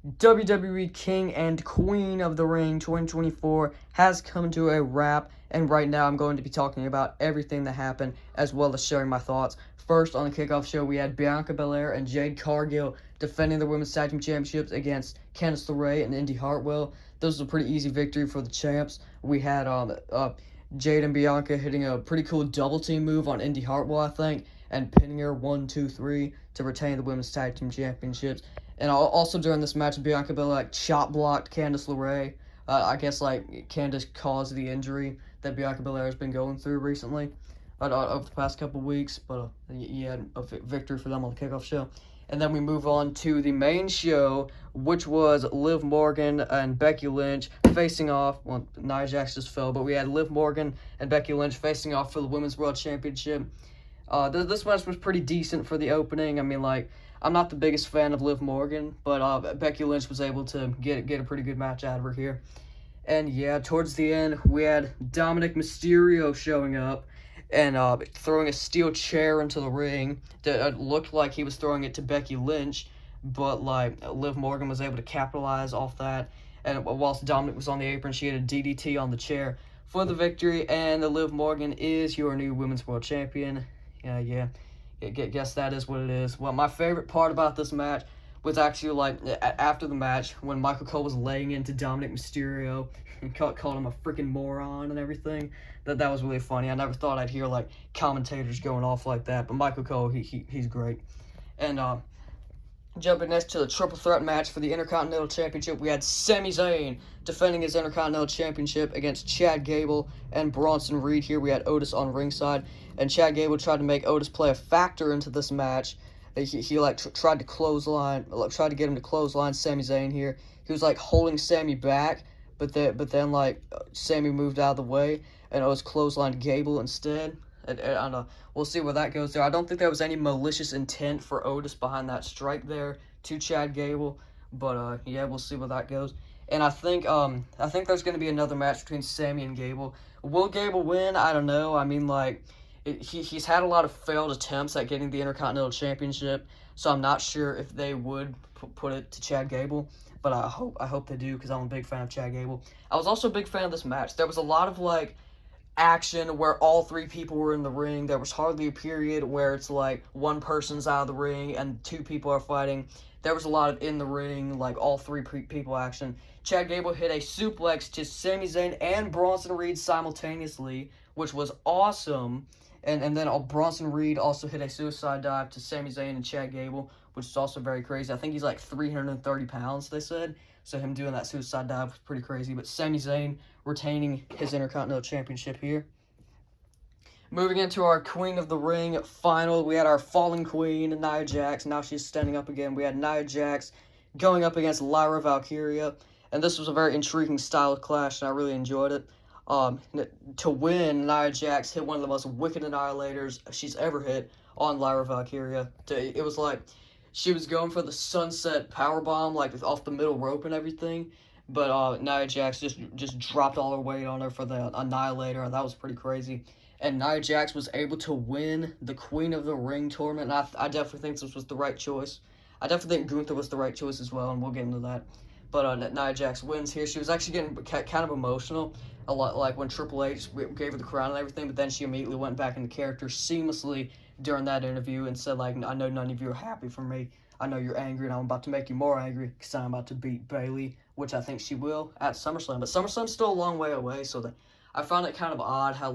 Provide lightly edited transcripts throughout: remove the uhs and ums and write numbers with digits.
WWE King and Queen of the Ring 2024 has come to a wrap, and right now I'm going to be talking about everything that happened as well as sharing my thoughts. First, on the kickoff show, we had Bianca Belair and Jade Cargill defending the Women's Tag Team Championships against Candice LeRae and Indy Hartwell. This was a pretty easy victory for the champs. We had Jade and Bianca hitting a pretty cool double team move on Indy Hartwell, I think, and pinning her 1, 2, 3 to retain the Women's Tag Team Championships. And also during this match, Bianca Belair chop blocked Candice LeRae. I guess Candice caused the injury that Bianca Belair has been going through recently over the past couple weeks. But yeah, a victory for them on the kickoff show. And then we move on to the main show, which was Liv Morgan and Becky Lynch facing off. Well, Nia Jax just fell, but we had Liv Morgan and Becky Lynch facing off for the Women's World Championship. This match was pretty decent for the opening. I mean, I'm not the biggest fan of Liv Morgan, but Becky Lynch was able to get a pretty good match out of her here. And yeah, towards the end, we had Dominic Mysterio showing up and throwing a steel chair into the ring. It looked like he was throwing it to Becky Lynch, but Liv Morgan was able to capitalize off that. And whilst Dominic was on the apron, she had a DDT on the chair for the victory. And the Liv Morgan is your new Women's World Champion. Yeah. Guess that is what it is. Well, my favorite part about this match was actually after the match when Michael Cole was laying into Dominic Mysterio and called him a freaking moron and everything. That was really funny. I never thought I'd hear commentators going off like that, but Michael Cole, he's great. And jumping next to the triple threat match for the Intercontinental Championship, we had Sami Zayn defending his Intercontinental Championship against Chad Gable and Bronson Reed. Here we had Otis on ringside, and Chad Gable tried to make Otis play a factor into this match. He tried to tried to get him to clothesline Sami Zayn here. He was holding Sami back, but then Sami moved out of the way, and Otis clotheslined Gable instead. And we'll see where that goes there. I don't think there was any malicious intent for Otis behind that strike there to Chad Gable, but yeah, we'll see where that goes. And I think there's going to be another match between Sami and Gable. Will Gable win? I don't know. I mean, he's had a lot of failed attempts at getting the Intercontinental Championship, so I'm not sure if they would put it to Chad Gable, but I hope they do, because I'm a big fan of Chad Gable. I was also a big fan of this match. There was a lot of action where all three people were in the ring. There was hardly a period where it's one person's out of the ring and two people are fighting. There was a lot of in the ring, all three people action. Chad Gable hit a suplex to Sami Zayn and Bronson Reed simultaneously, which was awesome. And then Bronson Reed also hit a suicide dive to Sami Zayn and Chad Gable, which is also very crazy. I think he's 330 pounds, they said. So him doing that suicide dive was pretty crazy. But Sami Zayn retaining his Intercontinental Championship here. Moving into our Queen of the Ring final, we had our fallen queen, Nia Jax. Now she's standing up again. We had Nia Jax going up against Lyra Valkyria. And this was a very intriguing style clash, and I really enjoyed it. To win, Nia Jax hit one of the most wicked annihilators she's ever hit on Lyra Valkyria. It was she was going for the sunset powerbomb, off the middle rope and everything, but Nia Jax just dropped all her weight on her for the annihilator. That was pretty crazy. And Nia Jax was able to win the Queen of the Ring tournament, and I definitely think this was the right choice. I definitely think Gunther was the right choice as well, and we'll get into that. But Nia Jax wins here. She was actually getting kind of emotional, a lot when Triple H gave her the crown and everything, but then she immediately went back into character seamlessly during that interview and said, I know none of you are happy for me. I know you're angry, and I'm about to make you more angry because I'm about to beat Bayley, which I think she will at SummerSlam. But SummerSlam's still a long way away, so I found it kind of odd how,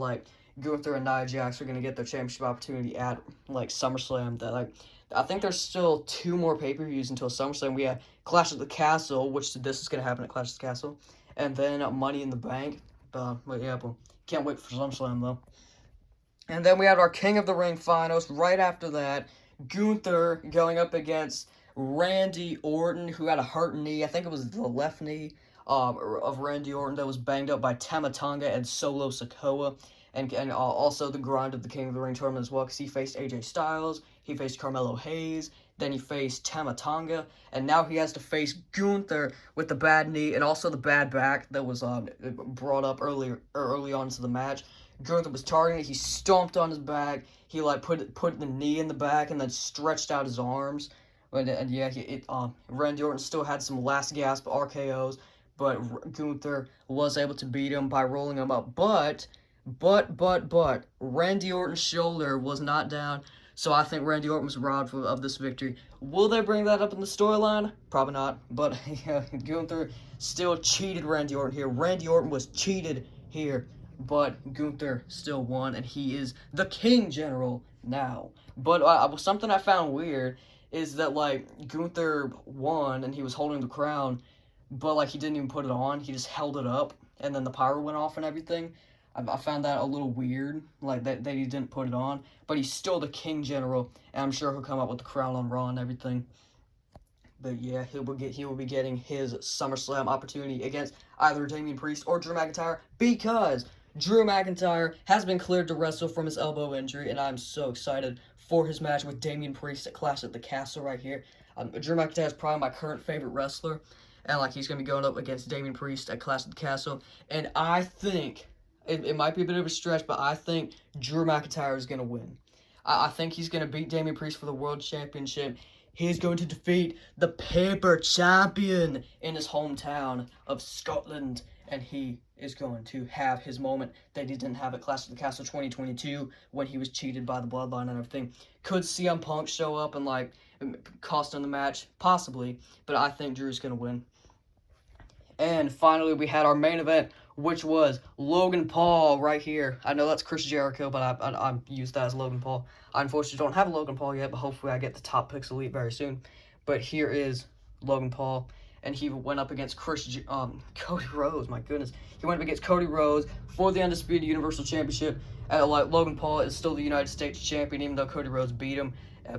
Gunther and Nia Jax are going to get their championship opportunity at, SummerSlam. That, I think there's still 2 more pay-per-views until SummerSlam. We have Clash at the Castle, which this is going to happen at Clash at the Castle, and then Money in the Bank. But can't wait for SummerSlam, though. And then we had our King of the Ring finals. Right after that, Gunther going up against Randy Orton, who had a hurt knee. I think it was the left knee of Randy Orton that was banged up by Tama Tonga and Solo Sikoa. And also the grind of the King of the Ring tournament as well, because he faced AJ Styles, he faced Carmelo Hayes, then he faced Tama Tonga, and now he has to face Gunther with the bad knee and also the bad back that was brought up early on into the match. Gunther was targeting it, he stomped on his back, he put the knee in the back and then stretched out his arms, But yeah, Randy Orton still had some last gasp RKO's, but Gunther was able to beat him by rolling him up. But Randy Orton's shoulder was not down, so I think Randy Orton was robbed of this victory. Will they bring that up in the storyline? Probably not. But yeah, Gunther still cheated Randy Orton here. Randy Orton was cheated here, but Gunther still won, and he is the King General now. But something I found weird is that, like, Gunther won and he was holding the crown, but, like, he didn't even put it on. He just held it up, and then the pyro went off and everything. I found that a little weird, like, that he didn't put it on. But he's still the King General, and I'm sure he'll come up with the crown on Raw and everything. But yeah, he will be getting his SummerSlam opportunity against either Damian Priest or Drew McIntyre, because Drew McIntyre has been cleared to wrestle from his elbow injury, and I'm so excited for his match with Damian Priest at Clash at the Castle right here. Drew McIntyre is probably my current favorite wrestler, and like he's going to be going up against Damian Priest at Clash at the Castle, and I think, it might be a bit of a stretch, but I think Drew McIntyre is going to win. I think he's going to beat Damian Priest for the World Championship. He's going to defeat the paper champion in his hometown of Scotland, and he is going to have his moment that he didn't have at Clash of the Castle 2022 when he was cheated by the Bloodline and everything. Could CM Punk show up and, like, cost him the match? Possibly, but I think Drew's going to win. And finally, we had our main event, which was Logan Paul right here. I know that's Chris Jericho, but I used that as Logan Paul. I unfortunately don't have a Logan Paul yet, but hopefully I get the Top Picks Elite very soon. But here is Logan Paul, and he went up against Cody Rhodes. My goodness, he went up against Cody Rhodes for the Undisputed Universal Championship. Like, Logan Paul is still the United States champion, even though Cody Rhodes beat him.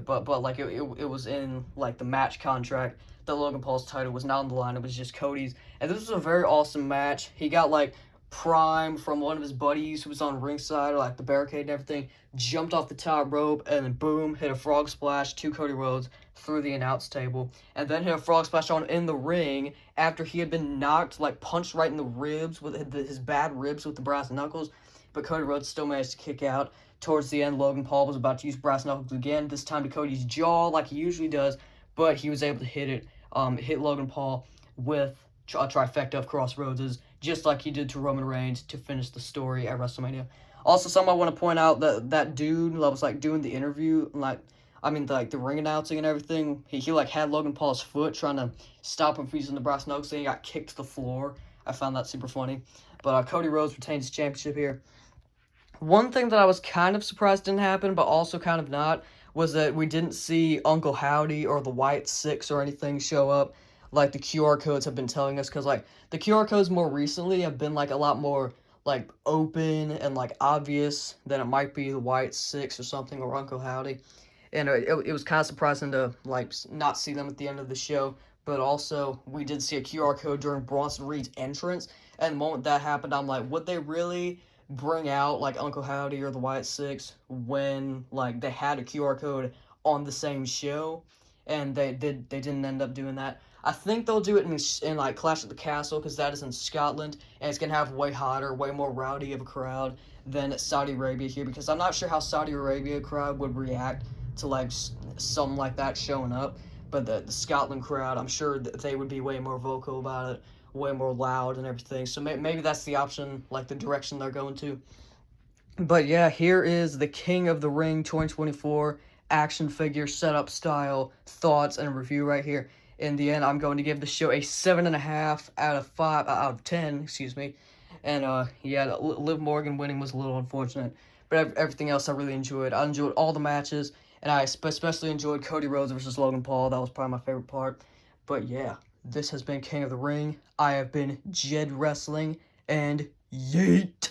But like it was in like the match contract that Logan Paul's title was not on the line. It was just Cody's. And this was a very awesome match. He got, like, prime from one of his buddies who was on ringside, or, like, the barricade and everything, jumped off the top rope, and then boom, hit a frog splash to Cody Rhodes through the announce table, and then hit a frog splash on in the ring after he had been knocked, like, punched right in the ribs, with his bad ribs with the brass knuckles, but Cody Rhodes still managed to kick out. Towards the end, Logan Paul was about to use brass knuckles again, this time to Cody's jaw like he usually does, but he was able to hit Logan Paul with a trifecta of crossroads, just like he did to Roman Reigns to finish the story at WrestleMania. Also, something I want to point out, that dude that was, like, doing the interview, like, the ring announcing and everything, he like, had Logan Paul's foot trying to stop him from using the brass knuckles, and he got kicked to the floor. I found that super funny. But Cody Rhodes retains his championship here. One thing that I was kind of surprised didn't happen, but also kind of not, was that we didn't see Uncle Howdy or the White Six or anything show up like the QR codes have been telling us, because, like, the QR codes more recently have been, like, a lot more, like, open and, like, obvious than it might be the White Six or something, or Uncle Howdy. And it was kind of surprising to, like, not see them at the end of the show. But also, we did see a QR code during Bronson Reed's entrance, and the moment that happened, I'm like, would they really bring out, like, Uncle Howdy or the White Six when, like, they had a QR code on the same show? And they didn't end up doing that. I think they'll do it in like, Clash at the Castle, because that is in Scotland, and it's going to have way hotter, way more rowdy of a crowd than Saudi Arabia here, because I'm not sure how Saudi Arabia crowd would react to, like, something like that showing up, but the Scotland crowd, I'm sure that they would be way more vocal about it, way more loud and everything, so maybe that's the option, like, the direction they're going to. But yeah, here is the King of the Ring 2024 action figure setup style thoughts and review right here. In the end, I'm going to give the show a 7.5 out of 10, excuse me. And yeah, Liv Morgan winning was a little unfortunate, but everything else I really enjoyed. I enjoyed all the matches, and I especially enjoyed Cody Rhodes versus Logan Paul. That was probably my favorite part. But yeah, this has been King of the Ring. I have been Jed Wrestling, and yeet!